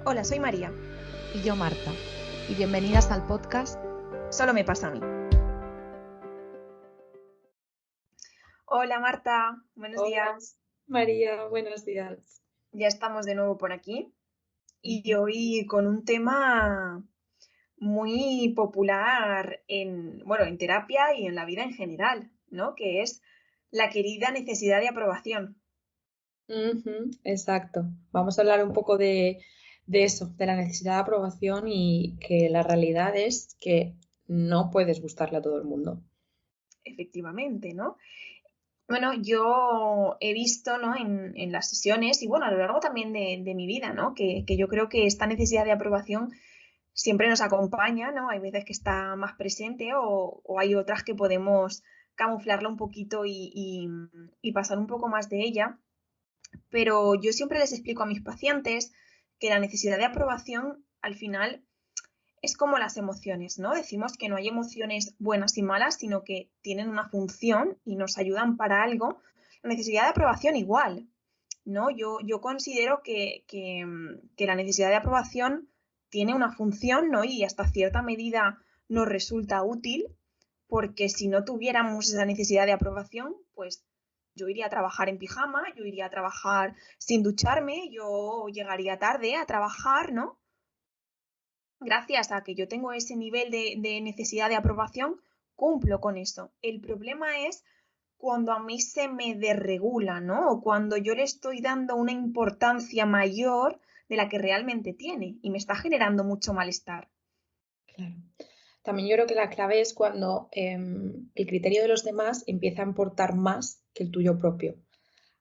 Hola, soy María. Y yo, Marta. Y bienvenidas al podcast Solo me pasa a mí. Hola Marta, buenos Hola, días. María, buenos días. Ya estamos de nuevo por aquí y Ujú. hoy con un tema muy popular en terapia y en la vida en general, ¿no? Que es la querida necesidad de aprobación. Ujú, exacto. Vamos a hablar un poco de eso, de la necesidad de aprobación y que la realidad es que no puedes gustarle a todo el mundo. Efectivamente, ¿no? Bueno, yo he visto, ¿no? en las sesiones y bueno, a lo largo también de mi vida, ¿no? Que yo creo que esta necesidad de aprobación siempre nos acompaña, ¿no? Hay veces que está más presente o hay otras que podemos camuflarla un poquito y pasar un poco más de ella. Pero yo siempre les explico a mis pacientes que la necesidad de aprobación al final es como las emociones, ¿no? Decimos que no hay emociones buenas y malas, sino que tienen una función y nos ayudan para algo. La necesidad de aprobación igual, ¿no? Yo considero que la necesidad de aprobación tiene una función, ¿no? Y hasta cierta medida nos resulta útil, porque si no tuviéramos esa necesidad de aprobación, pues yo iría a trabajar en pijama, yo iría a trabajar sin ducharme, yo llegaría tarde a trabajar, ¿no? Gracias a que yo tengo ese nivel de necesidad de aprobación, cumplo con eso. El problema es cuando a mí se me desregula, ¿no? O cuando yo le estoy dando una importancia mayor de la que realmente tiene y me está generando mucho malestar. Claro. También yo creo que la clave es cuando el criterio de los demás empieza a importar más que el tuyo propio.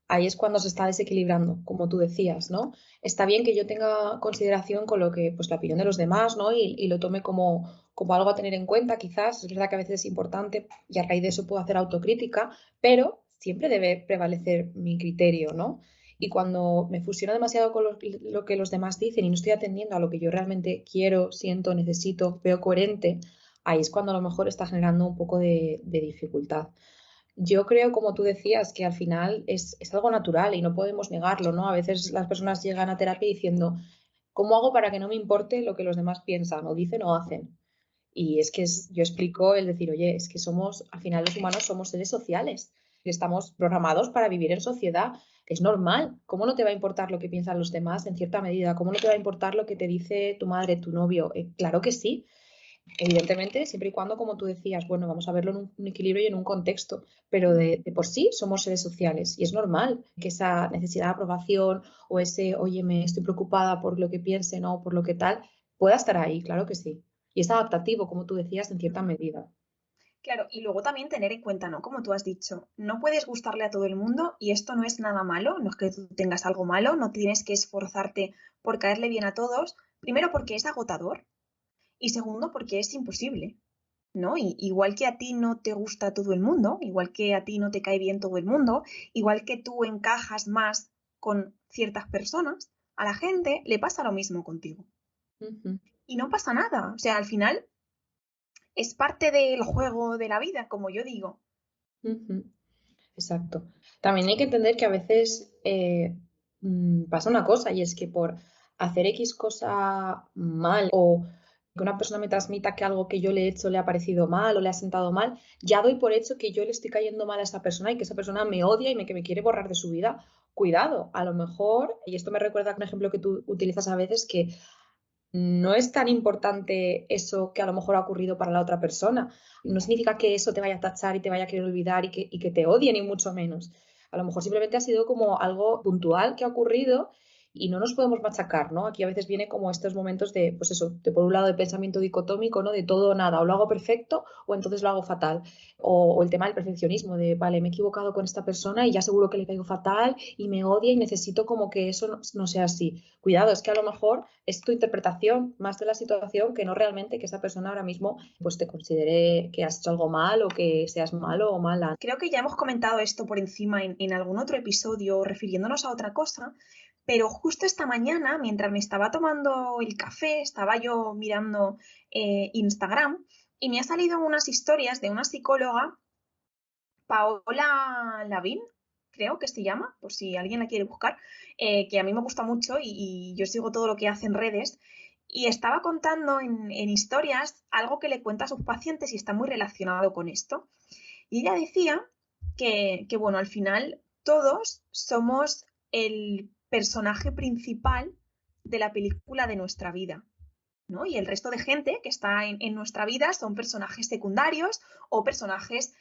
Ahí es cuando se está desequilibrando, como tú decías, ¿no? Está bien que yo tenga consideración con lo que, pues la opinión de los demás, ¿no? Y lo tome como algo a tener en cuenta, quizás. Es verdad que a veces es importante y a raíz de eso puedo hacer autocrítica, pero siempre debe prevalecer mi criterio, ¿no? Y cuando me fusiono demasiado con lo que los demás dicen y no estoy atendiendo a lo que yo realmente quiero, siento, necesito, veo coherente, ahí es cuando a lo mejor está generando un poco de dificultad. Yo creo, como tú decías, que al final es algo natural y no podemos negarlo, ¿no? A veces las personas llegan a terapia diciendo, ¿cómo hago para que no me importe lo que los demás piensan o dicen o hacen? Y es que yo explico el decir, oye, es que somos, al final los humanos somos seres sociales, estamos programados para vivir en sociedad, es normal. ¿Cómo no te va a importar lo que piensan los demás en cierta medida? ¿Cómo no te va a importar lo que te dice tu madre, tu novio? Claro que sí. Evidentemente, siempre y cuando, como tú decías, bueno, vamos a verlo en un equilibrio y en un contexto, pero de por sí somos seres sociales y es normal que esa necesidad de aprobación o ese, oye, me estoy preocupada por lo que piensen o por lo que tal, pueda estar ahí, claro que sí. Y es adaptativo, como tú decías, en cierta medida. Claro, y luego también tener en cuenta, ¿no? Como tú has dicho, no puedes gustarle a todo el mundo y esto no es nada malo, no es que tú tengas algo malo, no tienes que esforzarte por caerle bien a todos, primero porque es agotador y segundo porque es imposible. ¿No? Y, igual que a ti no te gusta todo el mundo, igual que a ti no te cae bien todo el mundo, igual que tú encajas más con ciertas personas, a la gente le pasa lo mismo contigo. Ujú, Y no pasa nada. O sea, al final es parte del juego de la vida, como yo digo. ujú. Exacto. También hay que entender que a veces pasa una cosa y es que por hacer X cosa mal o que una persona me transmita que algo que yo le he hecho le ha parecido mal o le ha sentado mal, ya doy por hecho que yo le estoy cayendo mal a esa persona y que esa persona me odia y que me quiere borrar de su vida. Cuidado, a lo mejor, y esto me recuerda a un ejemplo que tú utilizas a veces, que no es tan importante eso que a lo mejor ha ocurrido para la otra persona. No significa que eso te vaya a tachar y te vaya a querer olvidar y que te odie, ni mucho menos. A lo mejor simplemente ha sido como algo puntual que ha ocurrido y no nos podemos machacar, ¿no? Aquí a veces viene como estos momentos de, pues eso, de por un lado de pensamiento dicotómico, ¿no? De todo o nada, o lo hago perfecto o entonces lo hago fatal. O el tema del perfeccionismo, de, vale, me he equivocado con esta persona y ya seguro que le caigo fatal y me odia y necesito como que eso no sea así. Cuidado, es que a lo mejor es tu interpretación más de la situación que no realmente que esa persona ahora mismo pues te considere que has hecho algo mal o que seas malo o mala. Creo que ya hemos comentado esto por encima en algún otro episodio refiriéndonos a otra cosa, pero justo esta mañana, mientras me estaba tomando el café, estaba yo mirando Instagram y me ha salido unas historias de una psicóloga, Paola Lavín, creo que se llama, por si alguien la quiere buscar, que a mí me gusta mucho y yo sigo todo lo que hace en redes. Y estaba contando en historias algo que le cuenta a sus pacientes y está muy relacionado con esto. Y ella decía que, bueno, al final todos somos el personaje principal de la película de nuestra vida, ¿no? Y el resto de gente que está en nuestra vida son personajes secundarios o personajes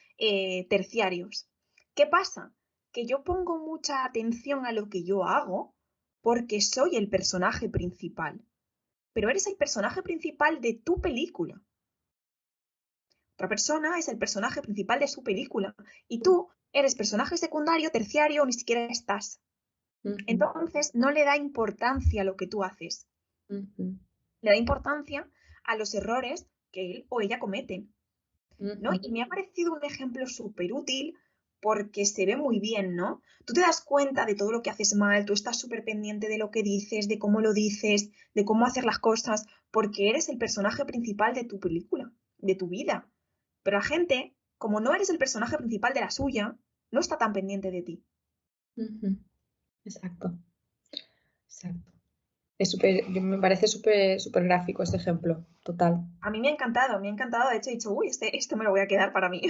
terciarios. ¿Qué pasa? Que yo pongo mucha atención a lo que yo hago porque soy el personaje principal, pero eres el personaje principal de tu película. Otra persona es el personaje principal de su película y tú eres personaje secundario, terciario o ni siquiera estás. Entonces no le da importancia a lo que tú haces. Le da importancia a los errores que él o ella cometen, ¿no? Y me ha parecido un ejemplo súper útil porque se ve muy bien, ¿no? Tú te das cuenta de todo lo que haces mal, tú estás súper pendiente de lo que dices, de cómo lo dices, de cómo hacer las cosas, porque eres el personaje principal de tu película, de tu vida. Pero la gente, como no eres el personaje principal de la suya, no está tan pendiente de ti. Exacto, exacto. Me parece súper gráfico este ejemplo, total. A mí me ha encantado, de hecho he dicho, uy, esto me lo voy a quedar para mí.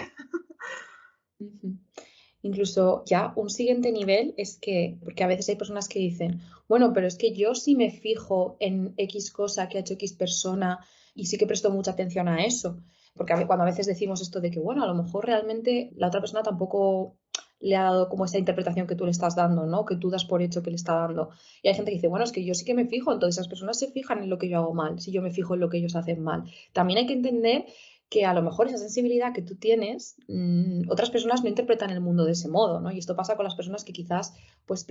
Incluso ya un siguiente nivel es que, porque a veces hay personas que dicen, bueno, pero es que yo sí me fijo en X cosa que ha hecho X persona y sí que presto mucha atención a eso. Porque cuando a veces decimos esto de que, bueno, a lo mejor realmente la otra persona tampoco le ha dado como esa interpretación que tú le estás dando, ¿no? Que tú das por hecho que le está dando. Y hay gente que dice, bueno, es que yo sí que me fijo, entonces esas personas se fijan en lo que yo hago mal, si yo me fijo en lo que ellos hacen mal. También hay que entender que a lo mejor esa sensibilidad que tú tienes, otras personas no interpretan el mundo de ese modo, ¿no? Y esto pasa con las personas que quizás pues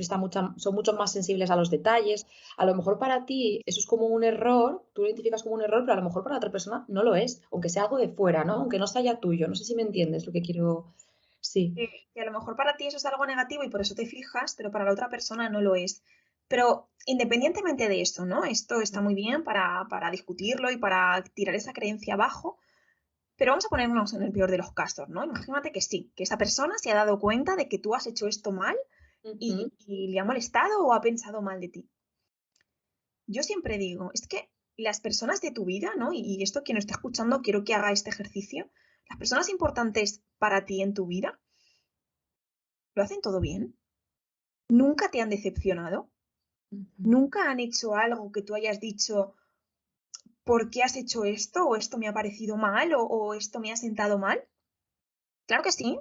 son mucho más sensibles a los detalles. A lo mejor para ti eso es como un error, tú lo identificas como un error, pero a lo mejor para otra persona no lo es, aunque sea algo de fuera, ¿no? Aunque no sea ya tuyo. No sé si me entiendes lo que quiero. Sí. Que a lo mejor para ti eso es algo negativo y por eso te fijas, pero para la otra persona no lo es. Pero independientemente de eso, ¿no? Esto está muy bien para discutirlo y para tirar esa creencia abajo, pero vamos a ponernos en el peor de los casos, ¿no? Imagínate que sí, que esa persona se ha dado cuenta de que tú has hecho esto mal y le ha molestado o ha pensado mal de ti. Yo siempre digo, es que las personas de tu vida, ¿no? Y esto quien nos está escuchando, quiero que haga este ejercicio. Las personas importantes para ti en tu vida, ¿lo hacen todo bien? ¿Nunca te han decepcionado? ¿Nunca han hecho algo que tú hayas dicho, ¿por qué has hecho esto? ¿O esto me ha parecido mal? ¿O esto me ha sentado mal? Claro que sí.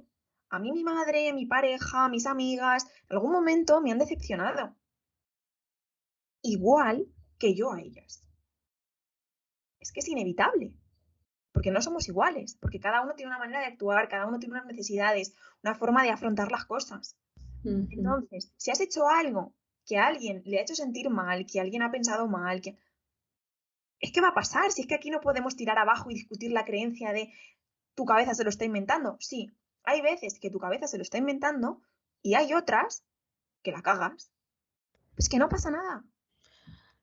A mí mi madre, mi pareja, mis amigas, en algún momento me han decepcionado. Igual que yo a ellas. Es que es inevitable, porque no somos iguales, porque cada uno tiene una manera de actuar, cada uno tiene unas necesidades, una forma de afrontar las cosas. Entonces, si has hecho algo que a alguien le ha hecho sentir mal, que alguien ha pensado mal, es que va a pasar, si es que aquí no podemos tirar abajo y discutir la creencia de tu cabeza se lo está inventando. Sí, hay veces que tu cabeza se lo está inventando y hay otras que la cagas. Es que no pasa nada.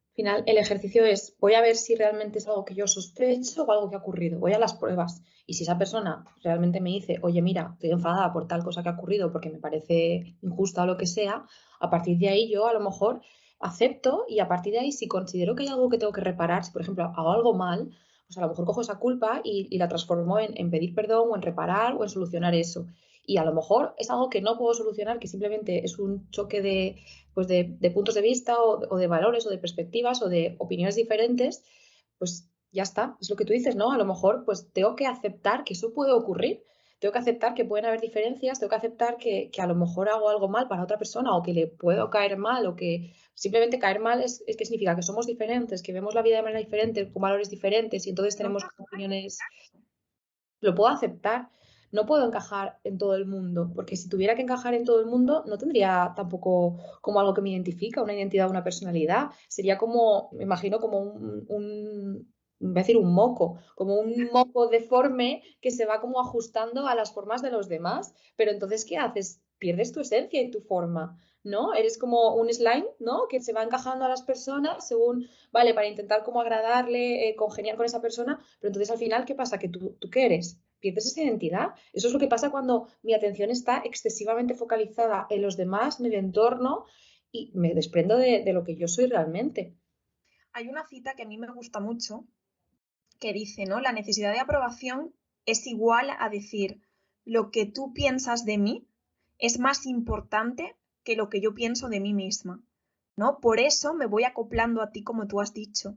Al final, el ejercicio es, voy a ver si realmente es algo que yo sospecho o algo que ha ocurrido. Voy a las pruebas. Y si esa persona realmente me dice, oye, mira, estoy enfadada por tal cosa que ha ocurrido porque me parece injusta o lo que sea, a partir de ahí yo a lo mejor acepto y a partir de ahí si considero que hay algo que tengo que reparar, si por ejemplo hago algo mal, pues a lo mejor cojo esa culpa y la transformo en pedir perdón o en reparar o en solucionar eso. Y a lo mejor es algo que no puedo solucionar, que simplemente es un choque de puntos de vista o de valores o de perspectivas o de opiniones diferentes, pues ya está, es lo que tú dices, ¿no? A lo mejor pues tengo que aceptar que eso puede ocurrir, tengo que aceptar que pueden haber diferencias, tengo que aceptar que a lo mejor hago algo mal para otra persona o que le puedo caer mal o que simplemente caer mal es que significa que somos diferentes, que vemos la vida de manera diferente, con valores diferentes y entonces No tenemos pasa opiniones, lo puedo aceptar. No puedo encajar en todo el mundo, porque si tuviera que encajar en todo el mundo, no tendría tampoco como algo que me identifica, una identidad, una personalidad. Sería como, me imagino, como voy a decir un moco, como un moco deforme que se va como ajustando a las formas de los demás. Pero entonces, ¿qué haces? Pierdes tu esencia y tu forma, ¿no? Eres como un slime, ¿no? Que se va encajando a las personas según, vale, para intentar como agradarle, congeniar con esa persona, pero entonces al final, ¿qué pasa? Que tú ¿qué eres? pierdes esa identidad. Eso es lo que pasa cuando mi atención está excesivamente focalizada en los demás, en el entorno, y me desprendo de lo que yo soy realmente. Hay una cita que a mí me gusta mucho que dice, ¿no? La necesidad de aprobación es igual a decir, lo que tú piensas de mí es más importante que lo que yo pienso de mí misma, ¿no? Por eso me voy acoplando a ti como tú has dicho.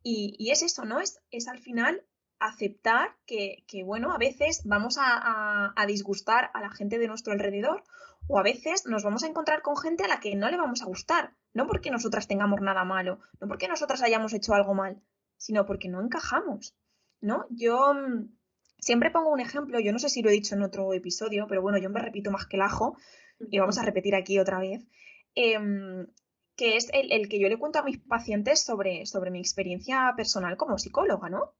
Y es eso, ¿no? Es al final aceptar que, bueno, a veces vamos a disgustar a la gente de nuestro alrededor o a veces nos vamos a encontrar con gente a la que no le vamos a gustar, no porque nosotras tengamos nada malo, no porque nosotras hayamos hecho algo mal, sino porque no encajamos, ¿no? Yo siempre pongo un ejemplo, yo no sé si lo he dicho en otro episodio, pero bueno, yo me repito más que el ajo y vamos a repetir aquí otra vez. Que es el que yo le cuento a mis pacientes sobre mi experiencia personal como psicóloga, ¿no?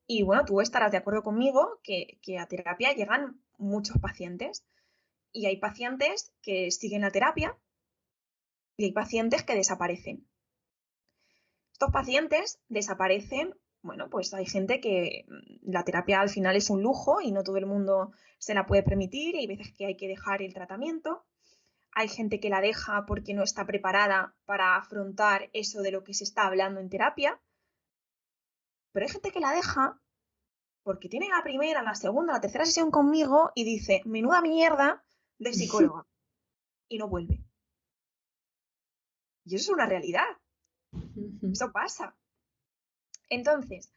Y bueno, tú estarás de acuerdo conmigo que a terapia llegan muchos pacientes y hay pacientes que siguen la terapia y hay pacientes que desaparecen. Estos pacientes desaparecen, bueno, pues hay gente que la terapia al final es un lujo y no todo el mundo se la puede permitir y hay veces que hay que dejar el tratamiento. Hay gente que la deja porque no está preparada para afrontar eso de lo que se está hablando en terapia, pero hay gente que la deja porque tiene la primera, la segunda, la tercera sesión conmigo y dice, menuda mierda de psicóloga, y no vuelve. Y eso es una realidad, eso pasa. Entonces,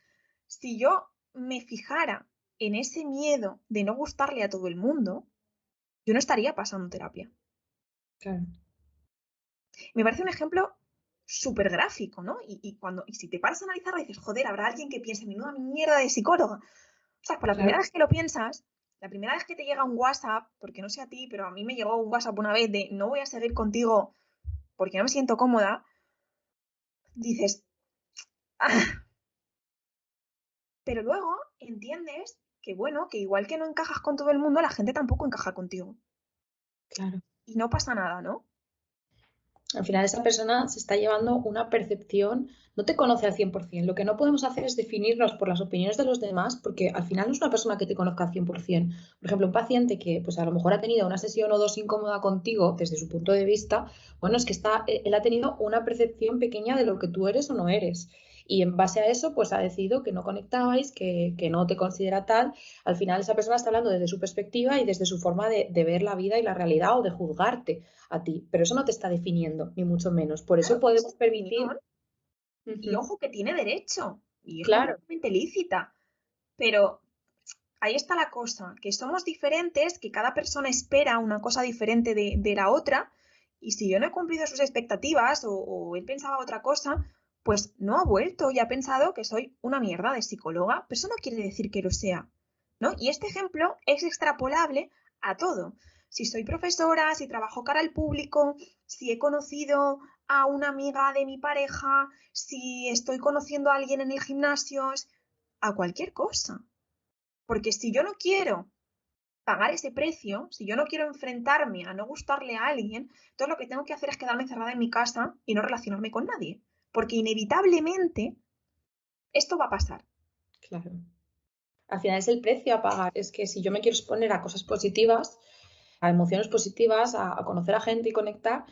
si yo me fijara en ese miedo de no gustarle a todo el mundo, yo no estaría pasando terapia. Claro. Me parece un ejemplo súper gráfico, ¿no? Y si te paras a analizarlo dices, joder, habrá alguien que piense, menuda mierda de psicóloga. O sea, por la primera Claro. vez que lo piensas, la primera vez que te llega un WhatsApp, porque no sé a ti, pero a mí me llegó un WhatsApp una vez de no voy a seguir contigo porque no me siento cómoda, dices, ah. Pero luego entiendes que, bueno, que igual que no encajas con todo el mundo, la gente tampoco encaja contigo. Claro. Y no pasa nada, ¿no? Al final esa persona se está llevando una percepción, no te conoce al 100%. Lo que no podemos hacer es definirnos por las opiniones de los demás, porque al final no es una persona que te conozca al 100%. Por ejemplo, un paciente que pues a lo mejor ha tenido una sesión o dos incómoda contigo desde su punto de vista, bueno, es que él ha tenido una percepción pequeña de lo que tú eres o no eres. Y en base a eso, pues ha decidido que no conectabais, que no te considera tal. Al final esa persona está hablando desde su perspectiva y desde su forma de ver la vida y la realidad o de juzgarte a ti, pero eso no te está definiendo, ni mucho menos. Por eso Claro, es podemos su permitir. opinión y Ujú. ojo que tiene derecho y es Claro, completamente lícita, pero ahí está la cosa, que somos diferentes, que cada persona espera una cosa diferente de la otra, y si yo no he cumplido sus expectativas o él pensaba otra cosa, pues no ha vuelto y ha pensado que soy una mierda de psicóloga, pero eso no quiere decir que lo sea, ¿no? Y este ejemplo es extrapolable a todo. Si soy profesora, si trabajo cara al público, si he conocido a una amiga de mi pareja, si estoy conociendo a alguien en el gimnasio, a cualquier cosa. Porque si yo no quiero pagar ese precio, si yo no quiero enfrentarme a no gustarle a alguien, entonces lo que tengo que hacer es quedarme encerrada en mi casa y no relacionarme con nadie. Porque inevitablemente esto va a pasar. claro. Al final es el precio a pagar. Es que si yo me quiero exponer a cosas positivas, a emociones positivas, a conocer a gente y conectar,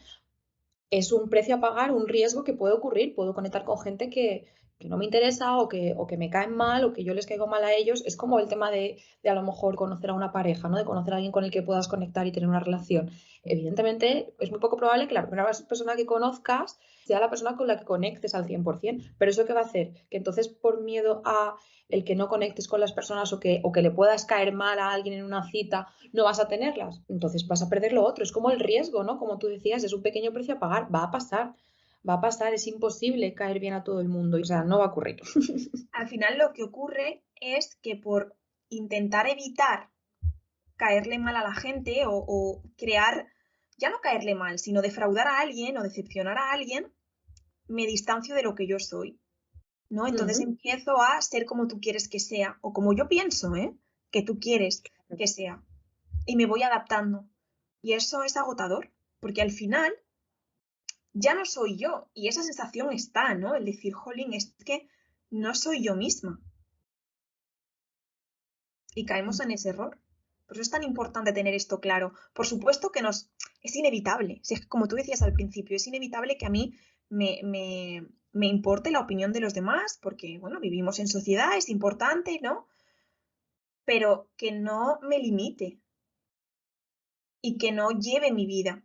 es un precio a pagar, un riesgo que puede ocurrir. Puedo conectar con gente que no me interesa o que me caen mal o que yo les caigo mal a ellos. Es como el tema de a lo mejor conocer a una pareja, ¿no? De conocer a alguien con el que puedas conectar y tener una relación. Evidentemente, es muy poco probable que la primera persona que conozcas sea la persona con la que conectes al 100%. Pero ¿eso qué va a hacer? Que entonces por miedo a el que no conectes con las personas o que le puedas caer mal a alguien en una cita, no vas a tenerlas, entonces vas a perder lo otro. Es como el riesgo, ¿no? Como tú decías, es un pequeño precio a pagar, va a pasar, es imposible caer bien a todo el mundo, o sea, no va a ocurrir. Al final lo que ocurre es que por intentar evitar caerle mal a la gente o crear, ya no caerle mal, sino defraudar a alguien o decepcionar a alguien, me distancio de lo que yo soy. ¿No? Entonces empiezo a ser como tú quieres que sea, o como yo pienso, ¿eh? Que tú quieres que sea. Y me voy adaptando. Y eso es agotador, porque al final ya no soy yo. Y esa sensación está, ¿no? El decir, jolín, es que no soy yo misma. y caemos en ese error. Por eso es tan importante tener esto claro. Por supuesto que es inevitable, si es que, como tú decías al principio, es inevitable que a mí me importe la opinión de los demás, porque, bueno, vivimos en sociedad, es importante, ¿no? Pero que no me limite y que no lleve mi vida.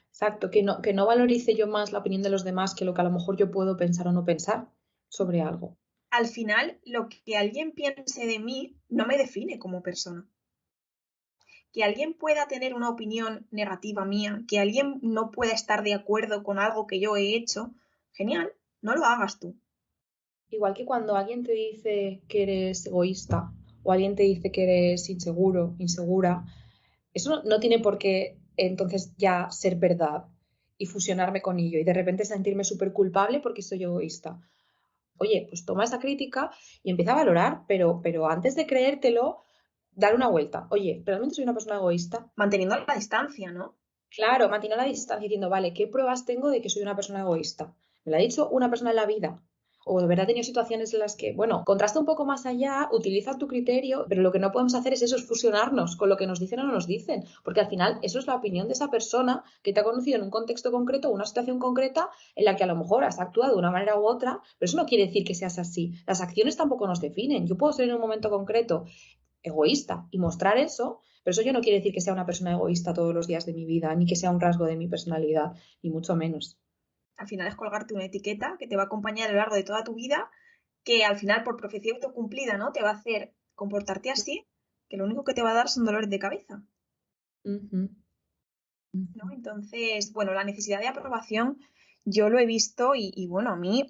Exacto, que no valorice yo más la opinión de los demás que lo que a lo mejor yo puedo pensar o no pensar sobre algo. Al final, lo que alguien piense de mí no me define como persona. Que alguien pueda tener una opinión negativa mía, que alguien no pueda estar de acuerdo con algo que yo he hecho, genial, no lo hagas tú. Igual que cuando alguien te dice que eres egoísta o alguien te dice que eres inseguro, insegura, eso no tiene por qué entonces ya ser verdad y fusionarme con ello y de repente sentirme súper culpable porque soy egoísta. Oye, pues toma esa crítica y empieza a valorar, pero antes de creértelo, dar una vuelta. Oye, ¿realmente soy una persona egoísta? Manteniendo la distancia, ¿no? Claro, mantener la distancia diciendo, vale, ¿qué pruebas tengo de que soy una persona egoísta? ¿Me lo ha dicho una persona en la vida? O de verdad he tenido situaciones en las que, bueno, contrasta un poco más allá, utiliza tu criterio, pero lo que no podemos hacer es eso, es fusionarnos con lo que nos dicen o no nos dicen, porque al final eso es la opinión de esa persona que te ha conocido en un contexto concreto o una situación concreta en la que a lo mejor has actuado de una manera u otra, pero eso no quiere decir que seas así. Las acciones tampoco nos definen. Yo puedo ser en un momento concreto egoísta y mostrar eso, pero eso yo no quiere decir que sea una persona egoísta todos los días de mi vida, ni que sea un rasgo de mi personalidad, ni mucho menos. Al final es colgarte una etiqueta que te va a acompañar a lo largo de toda tu vida, que al final por profecía autocumplida, ¿no? Te va a hacer comportarte así, que lo único que te va a dar son dolores de cabeza, Ujú, ¿no? ujú. Entonces, bueno, la necesidad de aprobación yo lo he visto y bueno, a mí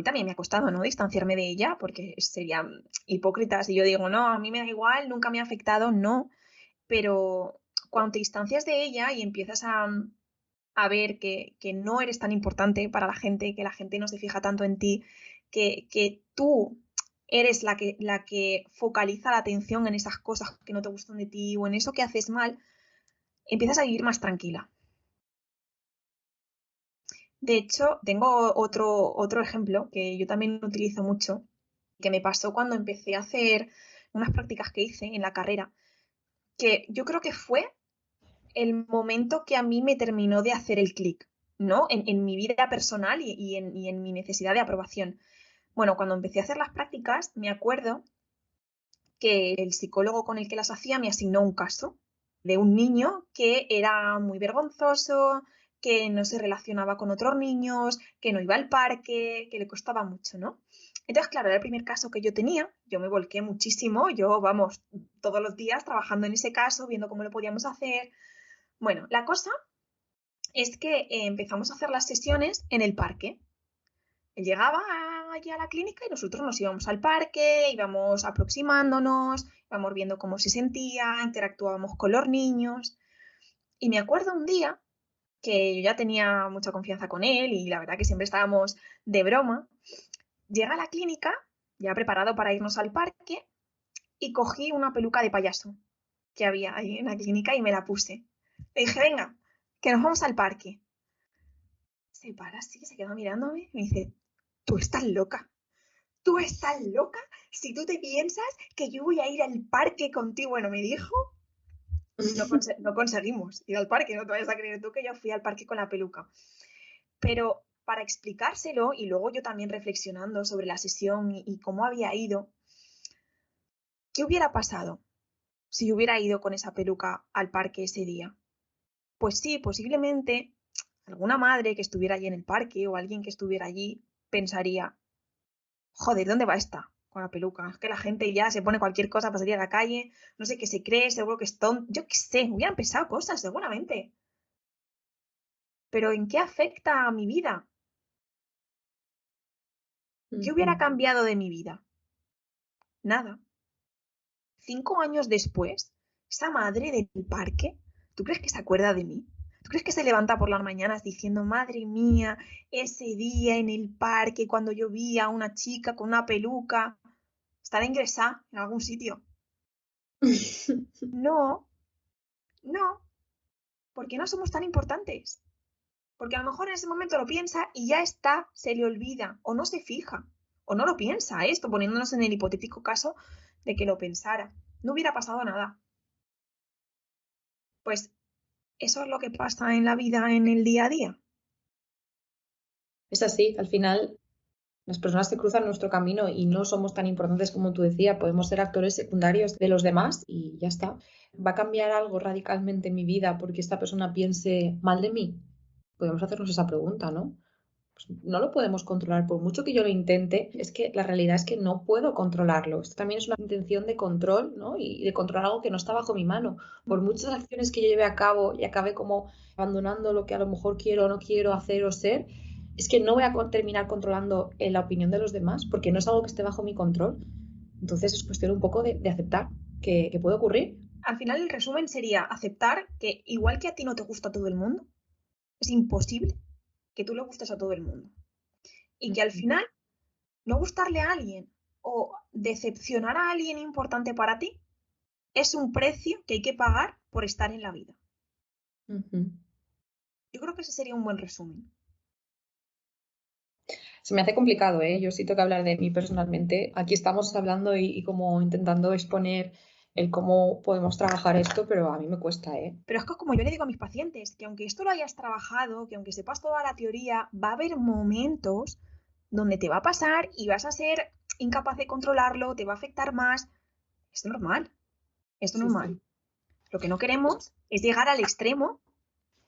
también me ha costado, ¿no? Distanciarme de ella, porque sería hipócrita si yo digo, no, a mí me da igual, nunca me ha afectado, no. Pero cuando te distancias de ella y empiezas a ver que no eres tan importante para la gente, que la gente no se fija tanto en ti, que tú eres la que focaliza la atención en esas cosas que no te gustan de ti o en eso que haces mal, empiezas a vivir más tranquila. De hecho, tengo otro ejemplo que yo también utilizo mucho, que me pasó cuando empecé a hacer unas prácticas que hice en la carrera, que yo creo que fue el momento que a mí me terminó de hacer el clic, ¿no? En mi vida personal y en mi necesidad de aprobación. Bueno, cuando empecé a hacer las prácticas, me acuerdo que el psicólogo con el que las hacía me asignó un caso de un niño que era muy vergonzoso, que no se relacionaba con otros niños, que no iba al parque, que le costaba mucho, ¿no? Entonces, claro, era el primer caso que yo tenía, yo me volqué muchísimo, yo, vamos, todos los días trabajando en ese caso, viendo cómo lo podíamos hacer. Bueno, la cosa es que empezamos a hacer las sesiones en el parque. Él llegaba allí a la clínica y nosotros nos íbamos al parque, íbamos aproximándonos, íbamos viendo cómo se sentía, interactuábamos con los niños. Y me acuerdo un día que yo ya tenía mucha confianza con él y la verdad que siempre estábamos de broma. Llega a la clínica, ya preparado para irnos al parque, y cogí una peluca de payaso que había ahí en la clínica y me la puse. Le dije, venga, que nos vamos al parque. Se para así, se queda mirándome y me dice, tú estás loca. Tú estás loca si tú te piensas que yo voy a ir al parque contigo. Bueno, me dijo, no conseguimos ir al parque, no te vayas a creer tú que yo fui al parque con la peluca. Pero para explicárselo y luego yo también reflexionando sobre la sesión y cómo había ido, ¿qué hubiera pasado si yo hubiera ido con esa peluca al parque ese día? Pues sí, posiblemente alguna madre que estuviera allí en el parque o alguien que estuviera allí pensaría, joder, ¿dónde va esta? Con la peluca. Es que la gente ya se pone cualquier cosa para salir a la calle, no sé qué se cree, seguro que es tonto. Yo qué sé, hubieran pensado cosas, seguramente. Pero ¿en qué afecta a mi vida? ¿Qué hubiera Ujú. cambiado de mi vida? Nada. 5 años después, esa madre del parque, ¿tú crees que se acuerda de mí? ¿Tú crees que se levanta por las mañanas diciendo, madre mía, ese día en el parque cuando yo vi a una chica con una peluca, estará ingresada en algún sitio? No, no, porque no somos tan importantes. Porque a lo mejor en ese momento lo piensa y ya está, se le olvida, o no se fija, o no lo piensa esto, poniéndonos en el hipotético caso de que lo pensara, no hubiera pasado nada. Pues eso es lo que pasa en la vida, en el día a día. Es así, al final las personas que cruzan nuestro camino y no somos tan importantes como tú decías, podemos ser actores secundarios de los demás y ya está. ¿Va a cambiar algo radicalmente en mi vida porque esta persona piense mal de mí? Podemos hacernos esa pregunta, ¿no? Pues no lo podemos controlar, por mucho que yo lo intente, es que la realidad es que no puedo controlarlo. Esto también es una intención de control, ¿no? Y de controlar algo que no está bajo mi mano. Por muchas acciones que yo lleve a cabo y acabe como abandonando lo que a lo mejor quiero o no quiero hacer o ser, es que no voy a terminar controlando la opinión de los demás porque no es algo que esté bajo mi control. Entonces es cuestión un poco de aceptar que puede ocurrir. Al final el resumen sería aceptar que igual que a ti no te gusta todo el mundo, es imposible que tú le gustes a todo el mundo. Y que al final no gustarle a alguien o decepcionar a alguien importante para ti es un precio que hay que pagar por estar en la vida. Yo creo que ese sería un buen resumen. Se me hace complicado, ¿eh? Yo sí tengo que hablar de mí personalmente. Aquí estamos hablando y como intentando exponer el cómo podemos trabajar esto, pero a mí me cuesta, ¿eh? Pero es que como yo le digo a mis pacientes, que aunque esto lo hayas trabajado, que aunque sepas toda la teoría, va a haber momentos donde te va a pasar y vas a ser incapaz de controlarlo, te va a afectar más. Es normal, es Sí, normal. sí. Lo que no queremos es llegar al extremo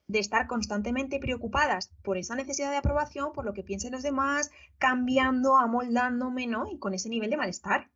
de estar constantemente preocupadas por esa necesidad de aprobación, por lo que piensen los demás, cambiando, amoldándome, ¿no? Y con ese nivel de malestar.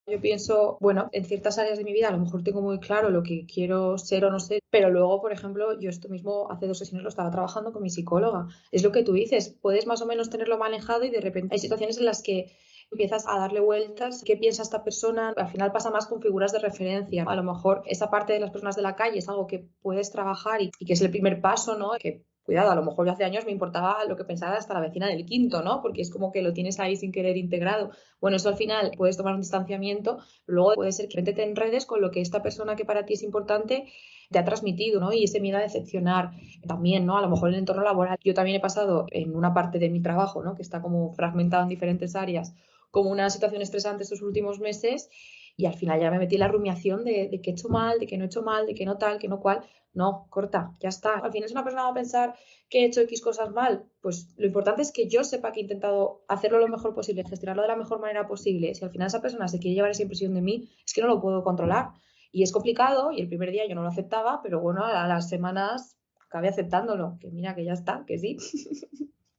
Yo pienso, bueno, en ciertas áreas de mi vida a lo mejor tengo muy claro lo que quiero ser o no ser, pero luego, por ejemplo, yo esto mismo hace 2 sesiones lo estaba trabajando con mi psicóloga. Es lo que tú dices, puedes más o menos tenerlo manejado y de repente hay situaciones en las que empiezas a darle vueltas, qué piensa esta persona, al final pasa más con figuras de referencia. A lo mejor esa parte de las personas de la calle es algo que puedes trabajar y que es el primer paso, ¿no? Que cuidado, a lo mejor yo hace años me importaba lo que pensaba hasta la vecina del quinto, ¿no? Porque es como que lo tienes ahí sin querer integrado. Bueno, eso al final puedes tomar un distanciamiento, pero luego puede ser que te enredes con lo que esta persona que para ti es importante te ha transmitido, ¿no? Y ese miedo a decepcionar también, ¿no? A lo mejor en el entorno laboral. Yo también he pasado en una parte de mi trabajo, ¿no? Que está como fragmentado en diferentes áreas, como una situación estresante estos últimos meses y al final ya me metí en la rumiación de que he hecho mal, de que no he hecho mal, de que no tal, que no cual. No, corta, ya está. Al final es una persona va a pensar que he hecho X cosas mal. Pues lo importante es que yo sepa que he intentado hacerlo lo mejor posible, gestionarlo de la mejor manera posible. Si al final esa persona se quiere llevar esa impresión de mí, es que no lo puedo controlar. Y es complicado y el primer día yo no lo aceptaba, pero bueno, a las semanas acabé aceptándolo. Que mira, que ya está, que sí.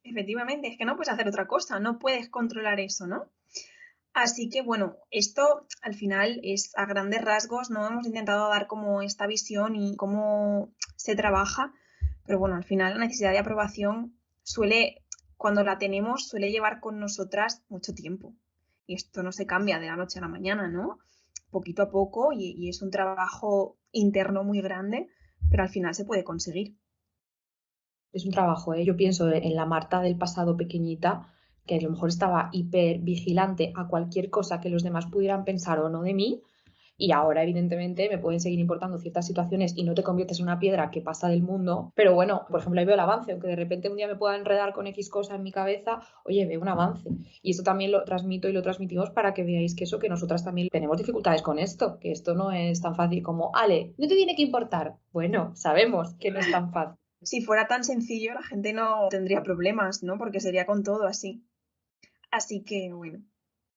Efectivamente, es que no puedes hacer otra cosa, no puedes controlar eso, ¿no? Así que bueno, esto al final es a grandes rasgos, ¿no? Hemos intentado dar como esta visión y cómo se trabaja, pero bueno, al final la necesidad de aprobación suele, cuando la tenemos, suele llevar con nosotras mucho tiempo. Y esto no se cambia de la noche a la mañana, ¿no? Poquito a poco y es un trabajo interno muy grande, pero al final se puede conseguir. Es un trabajo, ¿eh? Yo pienso en la Marta del pasado pequeñita, que a lo mejor estaba hiper vigilante a cualquier cosa que los demás pudieran pensar o no de mí, y ahora evidentemente me pueden seguir importando ciertas situaciones y no te conviertes en una piedra que pasa del mundo, pero bueno, por ejemplo, ahí veo el avance, aunque de repente un día me pueda enredar con X cosa en mi cabeza, oye, veo un avance. Y esto también lo transmito y lo transmitimos para que veáis que eso, que nosotras también tenemos dificultades con esto, que esto no es tan fácil como, Ale, no te tiene que importar. Bueno, sabemos que no es tan fácil. Si fuera tan sencillo, la gente no tendría problemas, ¿no? Porque sería con todo así. Así que, bueno,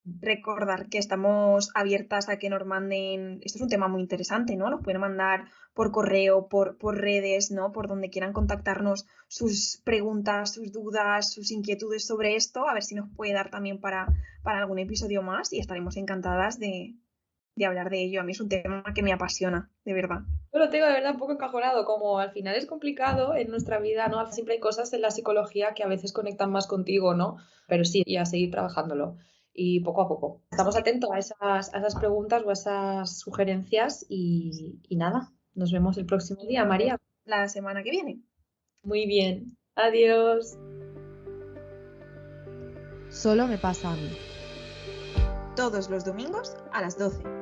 recordar que estamos abiertas a que nos manden, esto es un tema muy interesante, ¿no? Nos pueden mandar por correo, por redes, ¿no? Por donde quieran contactarnos sus preguntas, sus dudas, sus inquietudes sobre esto, a ver si nos puede dar también para algún episodio más y estaremos encantadas de hablar de ello. A mí es un tema que me apasiona, de verdad. Yo lo tengo de verdad un poco encajonado, como al final es complicado en nuestra vida, ¿no? Siempre hay cosas en la psicología que a veces conectan más contigo, ¿no? Pero sí, y a seguir trabajándolo. Y poco a poco. Estamos atentos a esas preguntas o a esas sugerencias y nada, nos vemos el próximo día, María. La semana que viene. Muy bien. Adiós. Solo me pasa a mí. Todos los domingos a las 12.